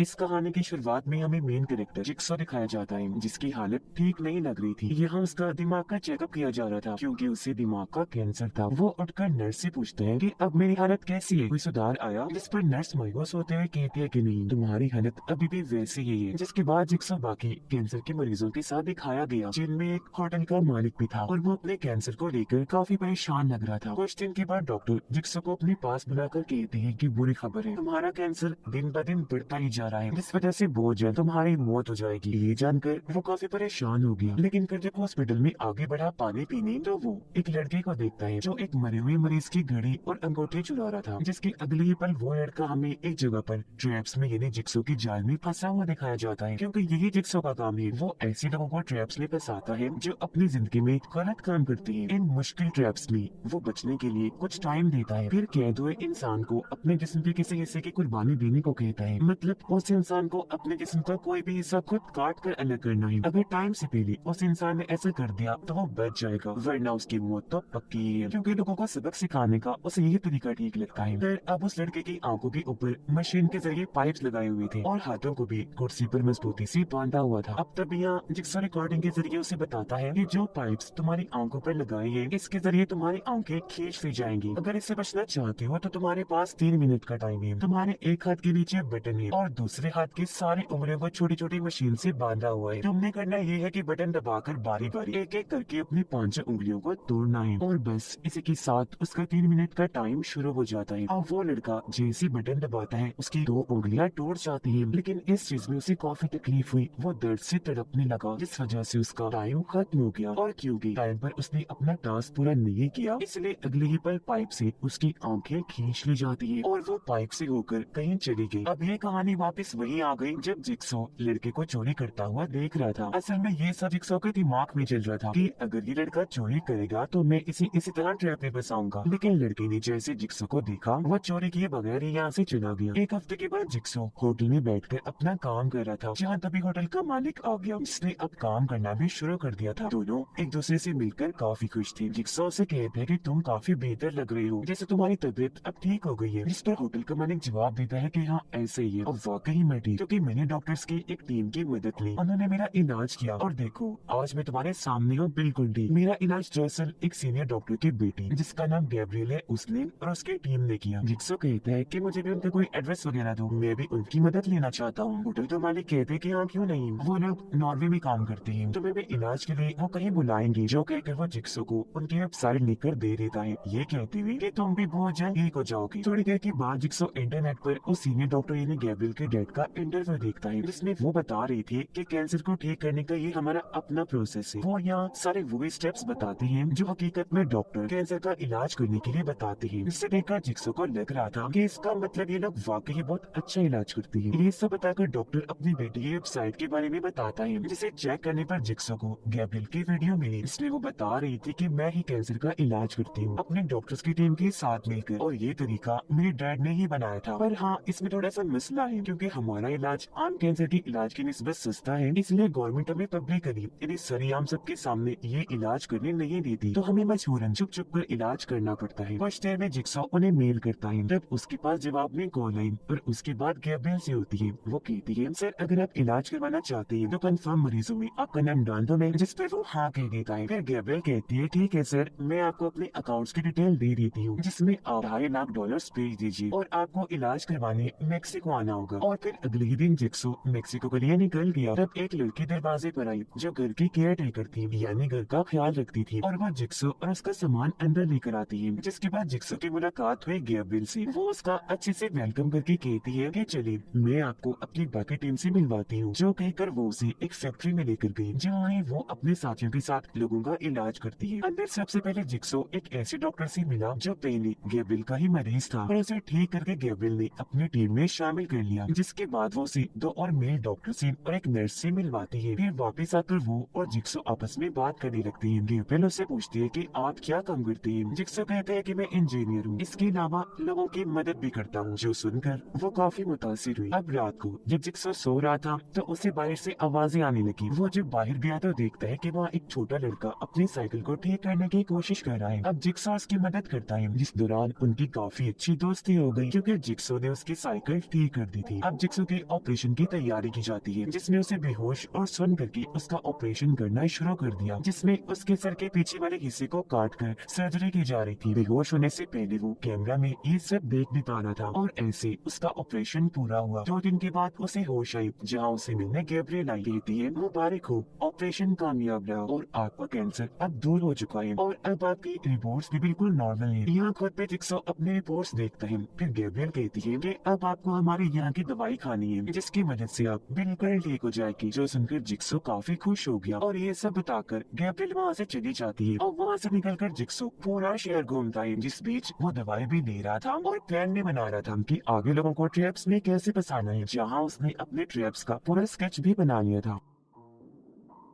इस कहानी की शुरुआत में हमें मेन कैरेक्टर जिक्सो दिखाया जाता है, जिसकी हालत ठीक नहीं लग रही थी। यहाँ उसका दिमाग का चेकअप किया जा रहा था क्योंकि उसे दिमाग का कैंसर था। वो उठकर नर्स से पूछते हैं कि अब मेरी हालत कैसी है, कोई सुधार आया? जिस पर नर्स मायूस होते हुए कहती है कि नहीं, तुम्हारी हालत अभी भी वैसी ही है। जिसके बाद जिक्सो बाकी कैंसर के मरीजों के साथ दिखाया गया, जिनमें एक होटल का मालिक भी था और वो अपने कैंसर को लेकर काफी परेशान लग रहा था। कुछ दिन के बाद डॉक्टर जिक्सो को अपने पास बुलाकर कहते हैं कि बुरी खबर है, तुम्हारा कैंसर दिन ब दिन बढ़ता ही जा रहा है, जिस वजह से बहुत जल्द तुम्हारी मौत हो जाएगी। ये जानकर वो काफी परेशान हो गया। लेकिन फिर जब हॉस्पिटल में आगे बढ़ा पानी पीने, तो वो एक लड़के को देखता है जो एक मरे हुए मरीज की घड़ी और अंगूठी चुरा रहा था। जिसके अगले ही पल वो लड़का हमें एक जगह पर ट्रैप्स में यानी जिक्सो की जाल में फंसा हुआ दिखाया जाता है, क्योंकि यही जिक्सो का काम है। वो ऐसे लोगों को ट्रैप्स में फंसाता है जो अपनी जिंदगी में गलत काम करते हैं। इन मुश्किल ट्रैप्स में वो बचने के लिए कुछ टाइम देता है, फिर कैद हुए इंसान को अपने जिस्म के किसी हिस्से की कुर्बानी देने को कहता है। मतलब उस इंसान को अपने जिस्म का कोई भी हिस्सा खुद काट कर अलग करना है। अगर टाइम से पहले उस इंसान ने ऐसा कर दिया तो वो बच जाएगा, वरना उसकी मौत तो पक्की है। क्योंकि लोगों को सबक सिखाने का उसे यही तरीका ठीक लगता है। फिर अब उस लड़के की आंखों के ऊपर मशीन के जरिए पाइप्स लगाए हुए थे और हाथों को भी कुर्सी पर मजबूती से बांधा हुआ था। अब तब यहाँ जिक्सो रिकॉर्डिंग के जरिए उसे बताता है कि जो पाइप्स तुम्हारी आंखों पर लगाए हैं, इसके जरिए तुम्हारी आंखें खींच ली जाएंगी। अगर इससे बचना चाहते हो तो तुम्हारे पास 3 मिनट का टाइम है। तुम्हारे एक हाथ के नीचे बटन है और दूसरे हाथ की सारी उंगलियों को छोटी छोटी मशीन से बांधा हुआ है। तुमने करना ये है कि बटन दबाकर बारी बारी एक एक करके अपनी 5 उंगलियों को तोड़ना है, और बस इसी के साथ उसका 3 मिनट का टाइम शुरू हो जाता है। अब वो लड़का जैसे बटन दबाता है उसकी 2 उंगलियां टूट जाती हैं, लेकिन इस चीज में उसे काफी तकलीफ हुई। वो दर्द से तड़पने लगा, जिस वजह से उसका टाइम खत्म हो गया। और क्योंकि टाइम पर उसने अपना टास्क पूरा नहीं किया, इसलिए अगले ही पल पाइप से उसकी आंखें खींच ली जाती है और वो पाइप से होकर कहीं चली गई। अब ये कहानी वापस वही आ गई जब जिक्सो लड़के को चोरी करता हुआ देख रहा था। असल में ये सब जिक्सो के दिमाग में चल रहा था कि अगर ये लड़का चोरी करेगा तो मैं इसी इसी तरह ट्रैप में फंसाऊंगा। लेकिन लड़के ने जैसे जिक्सो को देखा, वो चोरी किए बगैर ही यहाँ से चला गया। एक हफ्ते के बाद जिक्सो होटल में बैठकर अपना काम कर रहा था, जहाँ तभी होटल का मालिक आ गया, जिसने अब काम करना भी शुरू कर दिया था। दोनों एक दूसरे से मिलकर काफी खुश थे। जिक्सो से कहते हैं कि तुम काफी बेहतर लग रही हो, जैसे तुम्हारी तबीयत अब ठीक हो गई है। जिस पर होटल का मालिक जवाब देता है कि हाँ ऐसे ही है, अब वाकई मैं ठीक, क्योंकि मैंने डॉक्टर्स की एक टीम की मदद ली, उन्होंने मेरा इलाज किया और देखो आज मैं तुम्हारे सामने हूँ बिल्कुल ठीक। मेरा इलाज दरअसल एक सीनियर डॉक्टर की बेटी जिसका नाम गैब्रियल है उसने और उसकी टीम ने किया। जिक्सो कहता है कि मुझे भी उनका कोई एड्रेस वगैरह दो, मैं भी उनकी मदद लेना चाहता हूँ। होटल का मालिक कहते हैं कि हाँ क्यों नहीं, वो लोग नॉर्वे में काम करते हैं, तुम्हें भी इलाज के लिए वो कहीं बुलाएंगे। जो कहकर वो जिक्सो को उनकी वेबसाइट लेकर दे देता है, ये कहते हुए कि तुम भी बहुत जल्द ठीक हो जाओगे। थोड़ी देर के बाद जिक्सो इंटरनेट पर उस सीनियर डॉक्टर यानी गैब्रियल के डेड का इंटरव्यू देखता है, जिसमें वो बता रही थी कि कैंसर को ठीक करने का ये हमारा अपना प्रोसेस है। वो यहाँ सारे वो स्टेप्स बताते हैं जो हकीकत में डॉक्टर कैंसर का इलाज करने के लिए बताते हैं। जिससे देखकर जिक्सो को लग रहा था कि इसका मतलब ये लोग वाकई बहुत अच्छा इलाज करते हैं। ये सब बताकर डॉक्टर अपनी बेटी की वेबसाइट के बारे में बताता है, जिसे चेक करने पर जिक्सो को गैब्रियल की वीडियो मिली। इसमें वो बता रही थी कि मैं ही कैंसर का इलाज करती हूँ अपने डॉक्टर्स की टीम के साथ मिलकर, और ये तरीका मेरे डैड ने ही बनाया था। पर हाँ इसमें थोड़ा सा मसला है, क्योंकि हमारा इलाज आम कैंसर के इलाज की निस्बत सस्ता है, इसलिए गवर्नमेंट हमें पब्लिकली यानी सरेआम सबके सामने ये इलाज करने नहीं देती, तो हमें मजबूरन छुप छुप कर इलाज करना पड़ता है। कुछ देर में जिक्सो उन्हें मेल करता है, तब उसके पास जवाब में कॉल आई और उसके बाद गैब्रियल से होती है। वो कहती है सर अगर आप इलाज करवाना चाहते हैं तो कंफर्म मरीजों में आपका नाम डाल दो मैं, जिस पर वो हाँ कह देता है। फिर गैब्रियल कहती है ठीक है सर, मैं आपको अपने अकाउंट्स की डिटेल दे देती हूँ, जिसमें आप $2.5 भेज दीजिए और आपको इलाज करवाने मेक्सिको आना होगा। और फिर अगले ही दिन जिक्सो मेक्सिको के लिए निकल गया। तब एक लड़की दरवाजे पर आई जो घर की केयर टेकर थी, यानी घर का ख्याल रखती थी, और वो जिक्सो और उसका सामान अंदर लेकर आती है। जिसके बाद जिक्सो की मुलाकात हुई गैब्रियल से। वो उसका अच्छे से वेलकम करके कहती है कि चलिए मैं आपको अपनी बाकी टीम से मिलवाती हूँ। जो कहकर वो उसे एक फैक्ट्री में लेकर गई, जहाँ वो अपने साथियों के साथ लोगों का इलाज करती है। अंदर सबसे पहले जिक्सो एक ऐसे डॉक्टर से मिला जो पहले गैब्रियल का ही मरीज था, और उसे ठीक करके गैब्रियल ने अपनी टीम में शामिल कर लिया। जिसके बाद वो उसे 2 और मेल डॉक्टर से और एक नर्स से मिलवाती है। फिर वापस आकर वो और जिक्सो आपस में बात करने लगते हैं। गैब्रियल उससे पूछती है कि आप क्या काम करते हैं। जिक्सो कहते हैं कि मैं इंजीनियर हूँ, इसके अलावा लोगों की मदद भी करता हूँ। जो सुनकर वो काफी मुतासिर हुई। अब रात को जब जिक्सो सो रहा था तो उसे बाहर से आवाजें आने लगी। वो जब बाहर गया तो देखता है कि वहाँ एक छोटा लड़का अपनी साइकिल को ठीक करने की कोशिश कर रहा है। अब जिक्सो उसकी मदद करता है, जिस दौरान उनकी काफी अच्छी दोस्ती हो गई, क्योंकि जिक्सो ने उसकी साइकिल ठीक कर दी थी। अब जिक्सो के ऑपरेशन की तैयारी की जाती है, जिसमें उसे बेहोश और सुन करके उसका ऑपरेशन करना शुरू कर दिया, जिसमें उसके सर के पीछे वाले हिस्से को काट कर सर्जरी की जा रही थी। बेहोश होने से पहले वो कैमरा में ये सब देख भी पा रहा था और ऐसे उसका ऑपरेशन पूरा हुआ। 2 दिन के बाद उसे होश आई, जहाँ उसे मिलने गैब्रिएल आई। कहती है मुबारक हो, ऑपरेशन कामयाब रहा और आपका कैंसर अब दूर हो चुका है और अब आपकी रिपोर्ट्स भी बिल्कुल नॉर्मल है। यहाँ खुद पे जिक्सो अपने रिपोर्ट्स देखता है। फिर गैब्रिएल कहती है कि अब आपको हमारे यहाँ की दवाई खानी है, जिसकी मदद से आप बिल्कुल ठीक हो जाएगी। जो सुनकर जिक्सो काफी खुश हो गया और ये सब बताकर गैब्रिएल वहाँ से चली जाती है और वहाँ से निकलकर जिक्सो पूरा शहर घूमता है, जिस बीच वो दवाई भी ले रहा था और प्लान भी बना रहा था कि आगे लोगों को ट्रैप्स में कैसे फंसाना है, जहाँ उसने अपने ट्रैप्स का पूरा स्केच भी बना लिया था।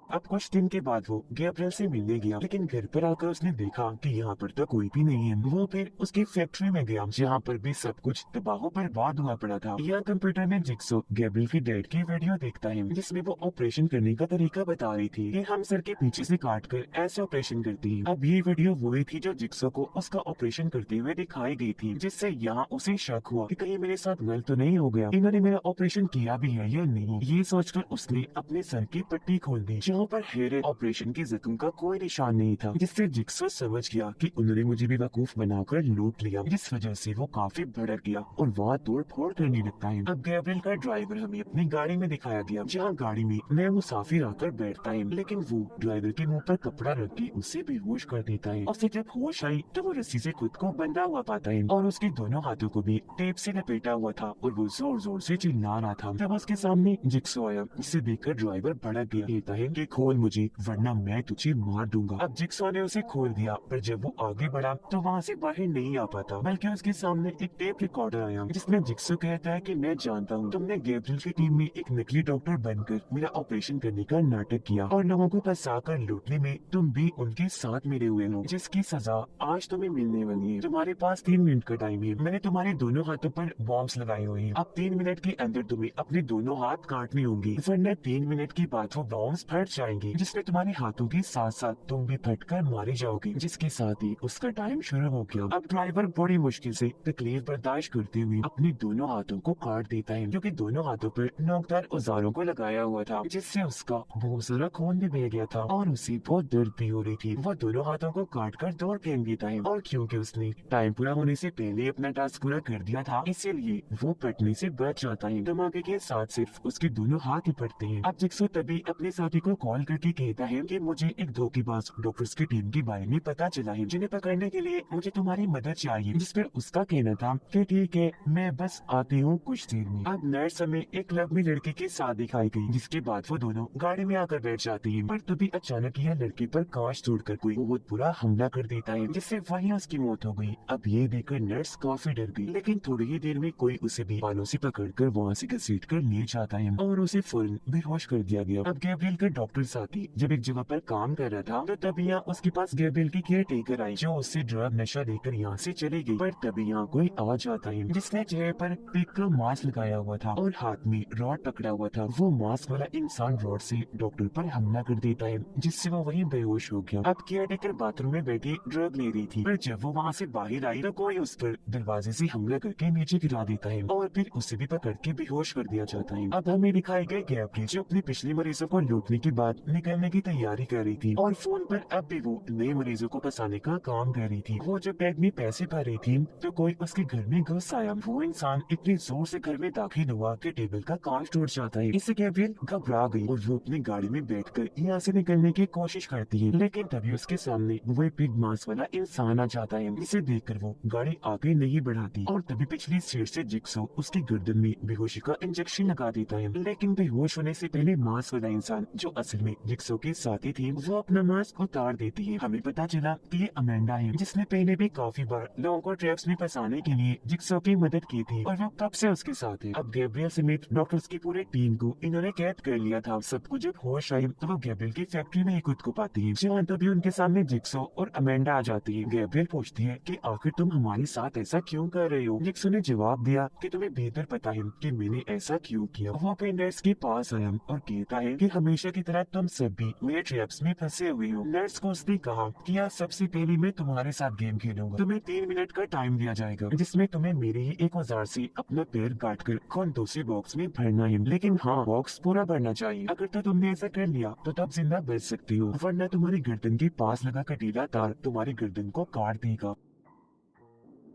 अब कुछ दिन के बाद वो गैब्रिएल से मिलने गया, लेकिन घर पर आकर उसने देखा कि यहाँ पर तो कोई भी नहीं है। वो फिर उसकी फैक्ट्री में गया, जहाँ पर भी सब कुछ तबाह बर्बाद हुआ पड़ा था। यहाँ कंप्यूटर में जिक्सो गैब्रिएल की डेड की वीडियो देखता है, जिसमें वो ऑपरेशन करने का तरीका बता रही थी कि हम सर के पीछे से काट कर ऐसे ऑपरेशन करती है। अब ये वीडियो वही थी जो जिक्सो को उसका ऑपरेशन करते हुए दिखाई गई थी, जिससे यहाँ उसे शक हुआ कि कहीं मेरे साथ गलत तो नहीं हो गया, इन्होंने मेरा ऑपरेशन किया भी है या नहीं। ये सोचकर उसने अपने सर की पट्टी खोल दी, जहाँ पर हेयर ऑपरेशन के जख्म का कोई निशान नहीं था, जिससे जिक्सो समझ गया कि उन्होंने मुझे बेवकूफ बनाकर लूट लिया, जिस वजह से वो काफी भड़क गया और वहाँ तोड़ फोड़ करने लगता है। अब गैब्रिएल का ड्राइवर हमें अपनी गाड़ी में दिखाया गया, जहाँ गाड़ी में नया मुसाफिर आकर बैठता है, लेकिन वो ड्राइवर के मुंह पर कपड़ा रख के उसे बेहोश कर देता है। और जब होश आई तो वो रस्सी से खुद को बंधा हुआ पाता है और उसके दोनों हाथों को भी टेप से लपेटा हुआ था और वो जोर जोर से चिल्ला रहा था। तब उसके सामने जिक्सो आया, जिसे देखकर ड्राइवर भड़क गया। कहता है कि खोल मुझे, वरना मैं तुझे मार दूंगा। अब जिक्सो ने उसे खोल दिया, पर जब वो आगे बढ़ा तो वहाँ से बाहर नहीं आ पाता, बल्कि उसके सामने एक टेप रिकॉर्डर आया, जिसमें जिक्सो कहता है कि मैं जानता हूँ तुमने गैब्रिएल की टीम में एक नकली डॉक्टर बनकर मेरा ऑपरेशन करने का नाटक किया और लोगों को फंसाकर लूटने में तुम भी उनके साथ मिले हुए हो, जिसकी सजा आज तुम्हें मिलने वाली है। तुम्हारे पास 3 मिनट का टाइम है। मैंने तुम्हारे दोनों हाथों पर बॉम्ब्स लगाए हुए हैं। अब 3 मिनट के अंदर तुम्हें अपने दोनों हाथ काटने होंगे, वरना 3 मिनट के बाद वो बॉम्ब्स फट जाएंगे, जिसमें तुम्हारे हाथों के साथ साथ तुम भी फटकर मारे जाओगे। जिसके साथ ही उसका टाइम शुरू हो गया। अब ड्राइवर बड़ी मुश्किल से तकलीफ बर्दाश्त करते हुए अपने दोनों हाथों को काट देता है, क्योंकि दोनों हाथों पर नोकदार औजारों को लगाया हुआ था, जिससे उसका बहुत सारा खून भी बह गया था और उसे बहुत दर्द भी हो रही थी। वो दोनों हाथों को काट कर दूर फेंक देता है और क्योंकि उसने टाइम पूरा होने से पहले अपना टास्क पूरा कर दिया था, इसीलिए वो फटने से बच जाता है। धमाके के साथ सिर्फ उसके दोनों हाथ ही फटते हैं। अब जिक्सो तभी अपने साथी को कॉल करके कहता है कि मुझे एक धोखेबाज डॉक्टर्स की टीम के बारे में पता चला है, जिन्हें पकड़ने के लिए मुझे तुम्हारी मदद चाहिए। जिस पर उसका कहना था कि ठीक है, मैं बस आती हूँ कुछ देर में। अब नर्स हमें एक क्लब में लड़के के साथ दिखाई गई, जिसके बाद वो दोनों गाड़ी में आकर बैठ जाती है। पर तभी अचानक यह लड़के पर कांच तोड़कर कोई बहुत बुरा हमला कर देता है, जिससे वहीं उसकी मौत हो गई। अब ये देखकर नर्स काफी डर गई, लेकिन थोड़ी ही देर में कोई उसे भी बालों से पकड़कर वहाँ से घसीट कर ले जाता है और उसे फौरन बेहोश कर दिया गया। अब गैब्रिएल का डॉक्टर साथी जब एक जगह पर काम कर रहा था, तो तभी यहाँ उसके पास गैब्रिएल की केयर टेकर आई, जो उससे ड्रग नशा देकर यहाँ से चली गई। पर तभी यहाँ कोई आ जाता है, जिसने चेहरे पर पिक का मास्क लगाया हुआ था और हाथ में रॉड पकड़ा हुआ था। वो मास्क वाला इंसान रॉड से डॉक्टर पर हमला कर देता है, जिससे वो वहीं बेहोश हो गया। अब केयर टेकर बाथरूम में बैठी ड्रग ले रही थी, पर जब वो वहाँ से बाहर आई तो कोई उस पर दरवाजे से हमला करके नीचे गिरा देता है और फिर उसे भी पकड़ के बेहोश कर दिया जाता है। अब हमें दिखाए गए गैब्रिएल जो अपने पिछले मरीजों को लूटने के बाद निकलने की तैयारी कर रही थी और फोन पर अब भी वो नए मरीजों को फंसाने का काम कर रही थी। वो जब बैग में पैसे भर रही थी तो कोई उसके घर में घुस आया। वो इंसान इतनी जोर से घर में दाखिल हुआ कि टेबल का कांच टूट जाता है। इससे गैब्रिएल घबरा गई और वो अपनी गाड़ी में बैठकर यहाँ से निकलने की कोशिश करती है, लेकिन तभी उसके सामने वो बिग मास्क वाला इंसान आ जाता है, जिसे देखकर वो गाड़ी आगे नहीं बढ़ाती और तभी पिछली सीट से जिक्सो उसकी गर्दन में बेहोशी का इंजेक्शन लगा देता है। लेकिन बेहोश होने से पहले मास्क वाला इंसान, जो असल में जिक्सो के साथी थी, वो अपना मास्क उतार देती है। हमें पता चला कि ये अमेंडा है, जिसने पहले भी काफी बार लोगों को ट्रैप्स में फंसाने के लिए जिक्सो की मदद की थी और वो तब से उसके साथ है। अब गैब्रिएल समेत डॉक्टर्स की पूरी टीम को इन्होंने कैद कर लिया था। सबको जब होश आई तो वो गैब्रिएल की फैक्ट्री में ही खुद को पाती है, जहाँ तभी उनके सामने जिक्सो और अमेंडा आ जाती है। गैब्रिएल पूछती है कि आखिर तुम हमारे साथ ऐसा क्यों कर रहे हो। जिक्सो ने जवाब दिया कि तुम्हें बेहतर पता है कि मैंने ऐसा क्यों किया। वो अपने नर्स के पास आया और कहता है कि हमेशा की तरह तुम सब भी मेरे ट्रैप्स में फंसे हुए हो। नर्स को उसने कहा कि आज सबसे पहले मैं तुम्हारे साथ गेम खेलूंगा। तुम्हें 3 मिनट का टाइम दिया जाएगा जिसमें तुम्हें मेरे ही एक औजार से अपना पैर काट कर खून दूसरे बॉक्स में भरना है, लेकिन हाँ बॉक्स पूरा भरना चाहिए। अगर तो तुमने ऐसा कर लिया तो तब जिंदा बच सकती हो, वरना तुम्हारी गर्दन के पास लगा कटीला तार तुम्हारी गर्दन को काट देगा।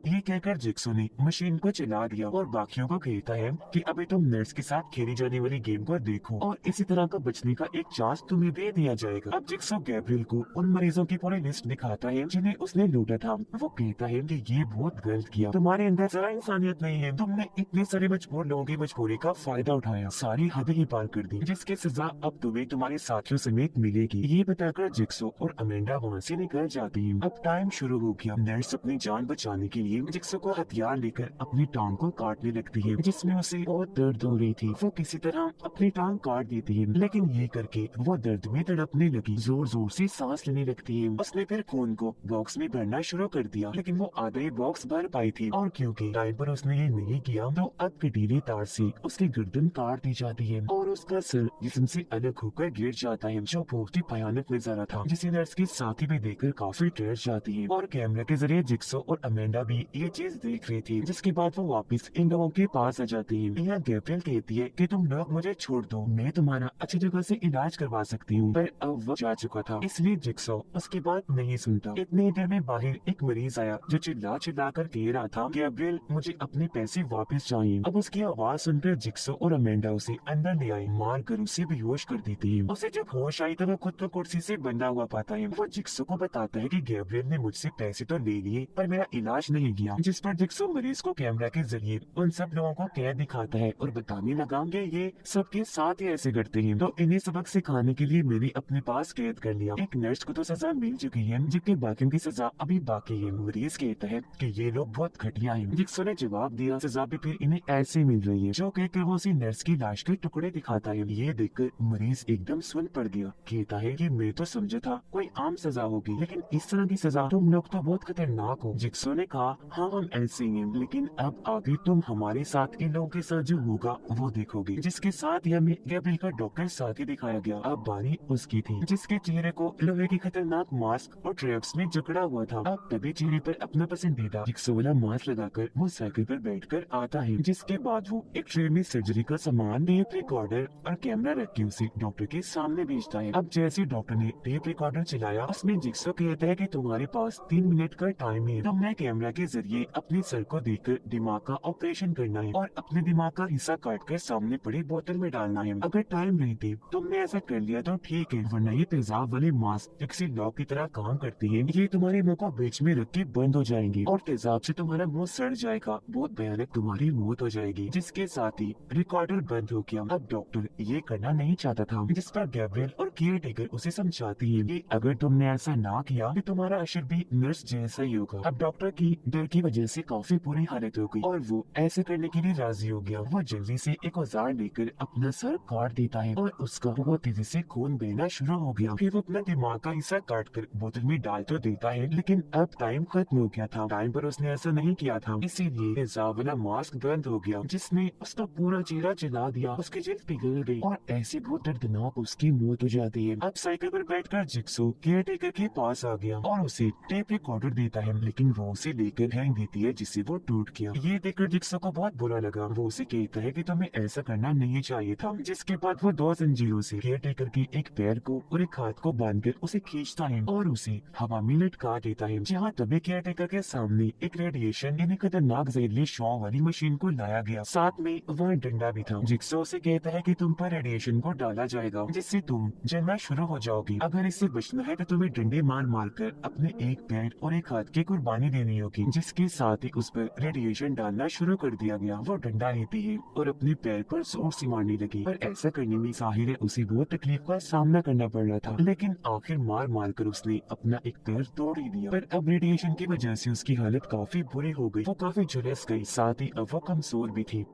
ये कहकर जिक्सो ने मशीन को चला दिया और बाकियों को कहता है कि अभी तुम नर्स के साथ खेली जाने वाली गेम को देखो और इसी तरह का बचने का एक चांस तुम्हें दे दिया जाएगा। अब जिक्सो गैब्रियल को उन मरीजों की पूरी लिस्ट दिखाता है जिन्हें उसने लूटा था। वो कहता है कि ये बहुत गलत किया, तुम्हारे अंदर जरा इंसानियत नहीं है, तुमने इतने सारे मजबूर लोगों की मजबूरी का फायदा उठाया, सारी हदें ही पार कर दी, जिसकी सजा अब तुम्हें तुम्हारे साथियों समेत मिलेगी। ये बताकर जिक्सो और अमेंडा वहाँ से निकल जाती है। अब टाइम शुरू हो गया। नर्स अपनी जान बचाने के लिए जिक्सो को हथियार लेकर अपनी टांग को काटने लगती है, जिसमें उसे बहुत दर्द हो रही थी। वो किसी तरह अपनी टांग काट देती है, लेकिन ये करके वो दर्द में तड़पने लगी, जोर जोर से सांस लेने लगती है। उसने फिर खून को बॉक्स में भरना शुरू कर दिया, लेकिन वो आधा ही बॉक्स भर पाई थी और क्योंकि टाइम पर उसने ये नहीं किया तो अब कटीले तार से उसकी गर्दन काट दी जाती है और उसका सिर जिस्म से अलग होकर गिर जाता है, जो बहुत ही भयानक नजारा था, जिसे नर्स के साथी भी देखकर काफी डर जाती है। और कैमरे के जरिए जिक्सो और अमेंडा भी ये चीज देख रही थी, जिसके बाद वो वापस इन लोगों के पास आ जाती है। यहाँ गैब्रियल कहती है कि तुम लोग मुझे छोड़ दो, मैं तुम्हारा अच्छी जगह से इलाज करवा सकती हूँ, पर अब वो जा चुका था, इसलिए जिक्सो उसकी बात नहीं सुनता। इतने देर में बाहर एक मरीज आया जो चिल्ला चिल्ला कर कह रहा था, गैब्रियल मुझे अपने पैसे वापस चाहिए। अब उसकी आवाज सुनकर जिक्सो और अमेंडा उसे अंदर ले आई, मार कर उसे बेहोश कर देती है। उसे जब होश आई तो वो खुद को कुर्सी से बंधा हुआ पाता है। वो जिक्सो को बताता है कि गैब्रियल ने मुझसे पैसे तो ले लिए पर मेरा इलाज नहीं किया, जिस पर जिक्सो मरीज को कैमरा के जरिए उन सब लोगों को कैद दिखाता है और बताने लगा कि ये सबके साथ ही ऐसे करते हैं, तो इन्हें सबक सिखाने के लिए मैंने अपने पास कैद कर लिया। एक नर्स को तो सजा मिल चुकी है, जबकि बाकियों की सजा अभी बाकी है। मरीज कहता है कि ये लोग बहुत घटिया हैं। जिक्सो ने जवाब दिया सजा भी फिर इन्हें ऐसे मिल रही है, जो कहकर वो उसी नर्स की लाश के टुकड़े दिखाता है। ये देखकर मरीज एकदम सुन पड़ गया, कहता है कि मैं तो समझा था कोई आम सजा होगी, लेकिन इस तरह की सजा, तुम लोग तो बहुत खतरनाक हो। जिक्सो ने कहा हाँ हम ऐसे ही हैं, लेकिन अब आगे तुम हमारे साथ इन लोगों के साथ जो होगा वो देखोगे। जिसके साथ ही हमें गैब्रियल का डॉक्टर साथी दिखाया गया। अब बारी उसकी थी, जिसके चेहरे को लोहे की खतरनाक मास्क और ट्रैप्स में जकड़ा हुआ था। अब तभी चेहरे पर अपना पसंदीदा जिक्सो वाला मास्क लगाकर वो साइकिल पर बैठकर आता है, जिसके बाद वो एक ट्रे में सर्जरी का सामान, टेप रिकॉर्डर और कैमरा रख के उसे डॉक्टर के सामने भेजता है। अब जैसे डॉक्टर ने टेप रिकॉर्डर चलाया, उसमें जिक्सो कहता है कि तुम्हारे पास 3 मिनट का टाइम है, तुमने कैमरा के जरिए अपने सर को देखकर दिमाग का ऑपरेशन करना है और अपने दिमाग का हिस्सा काटकर सामने पड़ी बोतल में डालना है। अगर टाइम रहते तुमने ऐसा कर लिया तो ठीक है, वरना ये तेजाब वाले मास्क किसी लॉक की तरह काम करती है, ये तुम्हारे मुंह को बीच में रख के बंद हो जाएंगे और तेजाब से तुम्हारा मुंह सड़ जाएगा, बहुत भयानक तुम्हारी मौत हो जाएगी। जिसके साथ ही रिकॉर्डर बंद हो गया। अब डॉक्टर ये करना नहीं चाहता था, जिस पर गैब्रियल और केयर टेकर उसे समझाती है कि अगर तुमने ऐसा ना किया तो तुम्हारा असर भी नर्स जैसा ही होगा। अब डॉक्टर की डर की वजह से काफी बुरी हालत हो गई और वो ऐसे करने के लिए राजी हो गया। वो जल्दी से एक औजार लेकर अपना सर काट देता है और उसका बहुत तेजी से खून बहना शुरू हो गया। फिर वो अपना दिमाग का हिस्सा काट कर बोतल में डाल तो देता है, लेकिन अब टाइम खत्म हो गया था। टाइम पर उसने ऐसा नहीं किया था, इसीलिए तेजाब वाला मास्क बंद हो गया, जिसने उसका पूरा चेहरा जला दिया। उसकी जिल्द पिघल गई और ऐसे बहुत दर्दनाक उसकी मौत हो जाती है। अब साइकिल पर बैठकर जिक्सो केयर टेकर के पास आ गया और उसे टेप रिकॉर्डर देता है, लेकिन वो उसे लेकर फेंक देती है, जिससे वो टूट गया। ये देखकर जिक्सो को बहुत बुरा लगा। वो उसे कहता है कि तुम्हें ऐसा करना नहीं चाहिए था। जिसके बाद वो 2 जंजीरों से केयर टेकर की एक पैर को और एक हाथ को बांधकर उसे खींचता है और उसे हवा में लटका देता है। जहाँ तभी केयर टेकर के सामने एक रेडिएशन यानी खतरनाक जहरीली शॉ वाली मशीन को लाया गया, साथ में वह डंडा भी था। जिक्सो उसे कहता है कि तुम पर रेडिएशन को डाला जाएगा, जिससे तुम जलना शुरू हो जाओगी। अगर इससे बचना है तो तुम्हें डंडे मार मार कर अपने एक पैर और एक हाथ की कुर्बानी देनी होगी। जिसके साथ ही उस पर रेडिएशन डालना शुरू कर दिया गया। वो डंडा लेती है और अपने पैर पर जोर से मारने लगी, पर ऐसा करने में जाहिर है उसे बहुत तकलीफ का सामना करना पड़ रहा था, लेकिन आखिर मार मार कर उसने अपना एक पैर तोड़ ही दिया। पर अब रेडिएशन की वजह से उसकी हालत काफी बुरी हो गई। वो काफी झुलस गई, साथ ही अब वो कमजोर भी थी।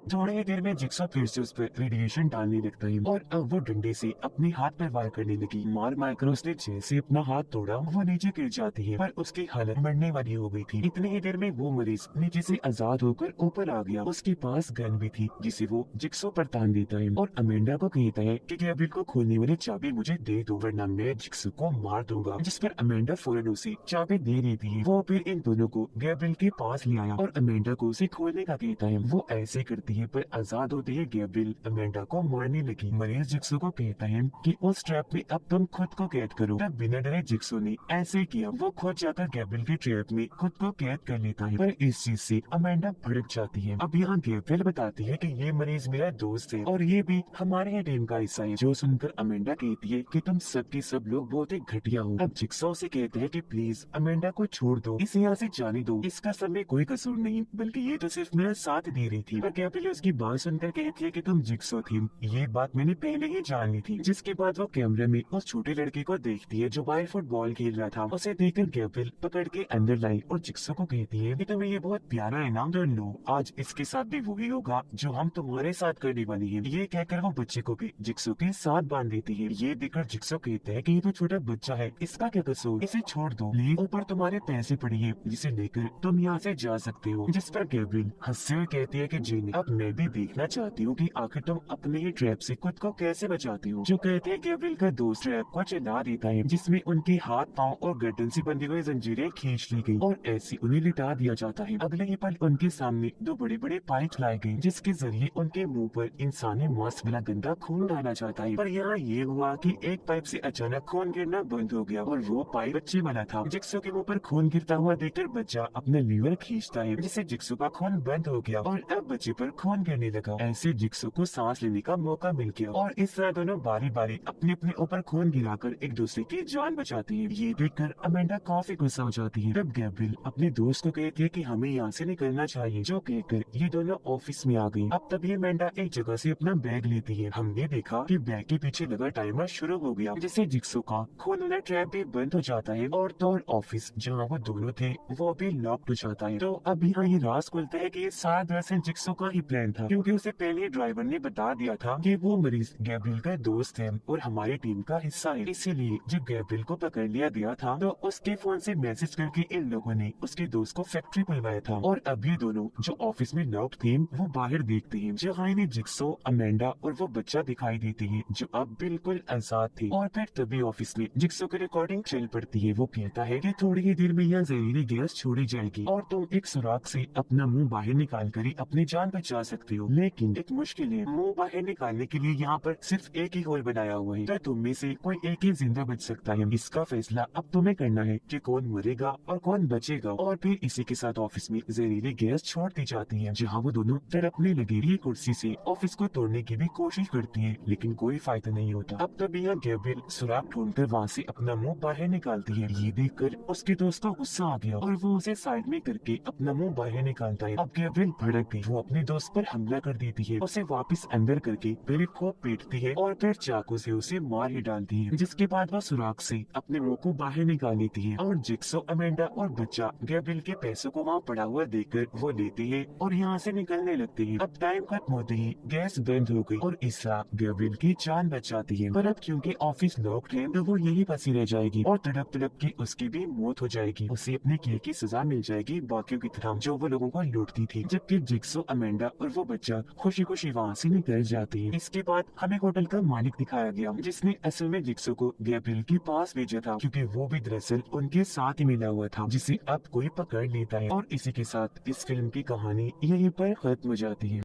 थोड़ी ही देर में जिक्सा फिर से उस पर रेडिएशन डालने लगता है और अब वो डंडे से अपने हाथ पर वार करने लगी। मार मारकर उसने जैसे अपना हाथ तोड़ा वो नीचे गिर जाती है, पर उसकी हालत मरने वाली हो गई थी। इतनी ही देर में वो मरीज नीचे से आजाद होकर ऊपर आ गया। उसके पास गन भी थी जिसे वो जिक्सो पर तान देता है और अमेंडा को कहता है कि गैब्रियल को खोलने वाली चाबी मुझे दे दो वरना मैं जिक्सो को मार दूंगा। जिस पर अमेंडा फौरन उसे चाबी दे देती है। वो फिर इन दोनों को गैब्रियल के पास ले आया और अमेंडा को उसे खोलने का कहता है। वो ऐसे करती है पर आजाद होते ही गैब्रियल अमेंडा को मारने लगी। मरीज जिक्सो को कहता है कि उस ट्रैप में अब तुम खुद को कैद करो। तब बिना डरे जिक्सो ने ऐसे किया। वो खुद जाकर गैब्रियल के ट्रैप में खुद को कैद कर लेता है, पर इस चीज से अमेंडा भड़क जाती है। अब यहाँ गैब्रियल बताती है कि ये मरीज मेरा दोस्त है और ये भी हमारे ही टीम का हिस्सा है। जो सुनकर अमेंडा कहती है कि तुम सबके सब लोग बहुत ही घटिया हो। अब जिक्सो से कहते हैं कि प्लीज अमेंडा को छोड़ दो, इसे यहाँ से जाने दो, इसका सब में कोई कसूर नहीं बल्कि ये तो सिर्फ मेरा साथ दे रही थी। पर गैब्रियल उसकी बात सुनकर कहती है कि तुम जिक्सो थी, ये बात मैंने पहले ही जान ली थी। जिसके बाद वो कैमरे में उस छोटे लड़के को देखती है जो बाहर फुटबॉल खेल रहा था। उसे देखकर गैब्रियल पकड़ के अंदर लाई और जिक्सो को कहती है कि तुम्हें ये बहुत प्यारा है ना, तो लो आज इसके साथ भी वही होगा जो हम तुम्हारे साथ करने वाली है। ये कहकर वो बच्चे को भी जिक्सो के साथ बांध देती है। ये देखकर जिक्सो कहता है कि ये तो छोटा बच्चा है, इसका क्या कसूर, इसे छोड़ दो। प्लीज ऊपर तुम्हारे पैसे पड़ी है जिसे लेकर तुम यहाँ से जा सकते हो। जिस पर गैब्रियल हंसते हुए कहती है कि जीनी अब मैं भी देखना चाहती हूँ कि आखिर तुम अपने ही ट्रैप से खुद को कैसे बचाती हो। जो कहते हैं गैब्रियल का दोस्त ट्रैप को चला देता है जिसमें उनके हाथ पाँव और गर्दन से बंधी हुई जंजीरें खींच ली गई और ऐसी उन्हें लिटा दिया जाता है। अगले ही पल उनके सामने दो बड़े बड़े पाइप लाए गए जिसके जरिए उनके मुंह पर इंसानी मांस वाला गंदा खून डाला जाता है। पर यहाँ ये हुआ कि एक पाइप से अचानक खून गिरना बंद हो गया और वो पाइप बच्चे वाला था। जिक्सो के मुंह पर खून गिरता हुआ देखकर बच्चा अपना लीवर खींचता है जिससे जिक्सो का खून बंद हो गया और अब बच्चे पर खून गिरने लगा। ऐसे जिक्सो को सांस लेने का मौका मिल गया और इस तरह दोनों बारी बारी अपने अपने ऊपर खून गिराकर एक दूसरे की जान बचाती है। ये देखकर अमेंडा काफी गुस्सा हो जाती है। तब गैब्रियल अपने दोस्त को कहती है कि हमें यहाँ से निकलना चाहिए। जो कहकर ये दोनों ऑफिस में आ गई। अब तभी अमेंडा एक जगह से अपना बैग लेती है। हमने देखा कि बैग के पीछे लगा टाइमर शुरू हो गया जिससे जिक्सो का खून वाला ट्रैप भी बंद हो जाता है और तो ऑफिस जहाँ वो दोनों थे वो भी लॉक हो जाता है। तो अब यहाँ ये राज खुलता है कि ये सारा दरअसल जिक्सो का ही प्लान था, क्योंकि उसे पहले ड्राइवर ने बता दिया था कि वो मरीज गैब्रियल का दोस्त है और हमारी टीम का हिस्सा है। इसीलिए जब गैब्रियल को पकड़ लिया गया था तो उसके फोन से मैसेज करके इन लोगों ने उसके दोस्त को फैक्ट्री बुलवाया था। और अब ये दोनों जो ऑफिस में लॉक थे वो बाहर देखते हैं जहाँ इन्हें जिक्सो, अमेंडा और वो बच्चा दिखाई देते हैं जो अब बिल्कुल आजाद थे। और फिर तभी ऑफिस में जिक्सो की रिकॉर्डिंग चल पड़ती है। वो कहता है कि थोड़ी ही देर में यहाँ जहरीली गैस छोड़ी जाएगी और तुम एक सुराख से अपना मुंह बाहर निकाल कर ही अपनी जान बचा सकते हो, लेकिन एक मुश्किल है। मुंह बाहर निकालने के लिए यहाँ पर सिर्फ एक ही होल बनाया हुआ है, तो तुम में से कोई एक ही जिंदा बच सकता है। इसका फैसला अब तुम्हें करना है कि कौन मरेगा और कौन बचेगा। और फिर इसी के साथ ऑफिस में जहरीली गैस छोड़ दी जाती है जहाँ वो दोनों तड़पने लगे। ये कुर्सी से ऑफिस को तोड़ने की भी कोशिश करती है लेकिन कोई फायदा नहीं होता। अब तब यहाँ गैब्रियल सुराख ढूंढकर वहाँ से अपना मुंह बाहर निकालती है। ये देखकर उसके दोस्त को गुस्सा आ गया और वो उसे साइड में करके अपना मुंह बाहर निकालता है। अब गैब्रियल भड़क गई। वो अपने दोस्त पर हमला कर देती है, उसे वापस अंदर करके फिर को पीटती है और फिर चाकू से उसे मार ही डालती है। जिसके बाद वह सुराख से अपने मुंह को बाहर निकाल लेती है और जिक्सो, अमेंडा और बच्चा गैब्रियल के पैसों को वहाँ पड़ा हुआ देखकर वो लेती है और यहाँ से निकलने लगती है। अब टाइम खत्म होते ही गैस बंद हो गई और इस तरह गैब्रियल की जान बच जाती है। पर अब क्योंकि ऑफिस लॉक्ड है तो वो यही फंसी रह जाएगी और तड़प तड़प के उसकी भी मौत हो जाएगी। उसे अपने किए की सजा मिल जाएगी बाकियों की तरह जो वो लोगों को लूटती थी। जबकि जिक्सो, अमेंडा और वो बच्चा खुशी खुशी वहाँ से निकल जाते हैं। इसके बाद हमें होटल का मालिक दिखाया गया जिसने असल में जिक्सो को गैब्रियल के पास भेजा था, क्योंकि वो भी दरअसल उनके साथ ही मिला हुआ था जिसे अब कोई पकड़ लेता है। और इसी के साथ इस फिल्म की कहानी यहीं पर खत्म हो जाती है।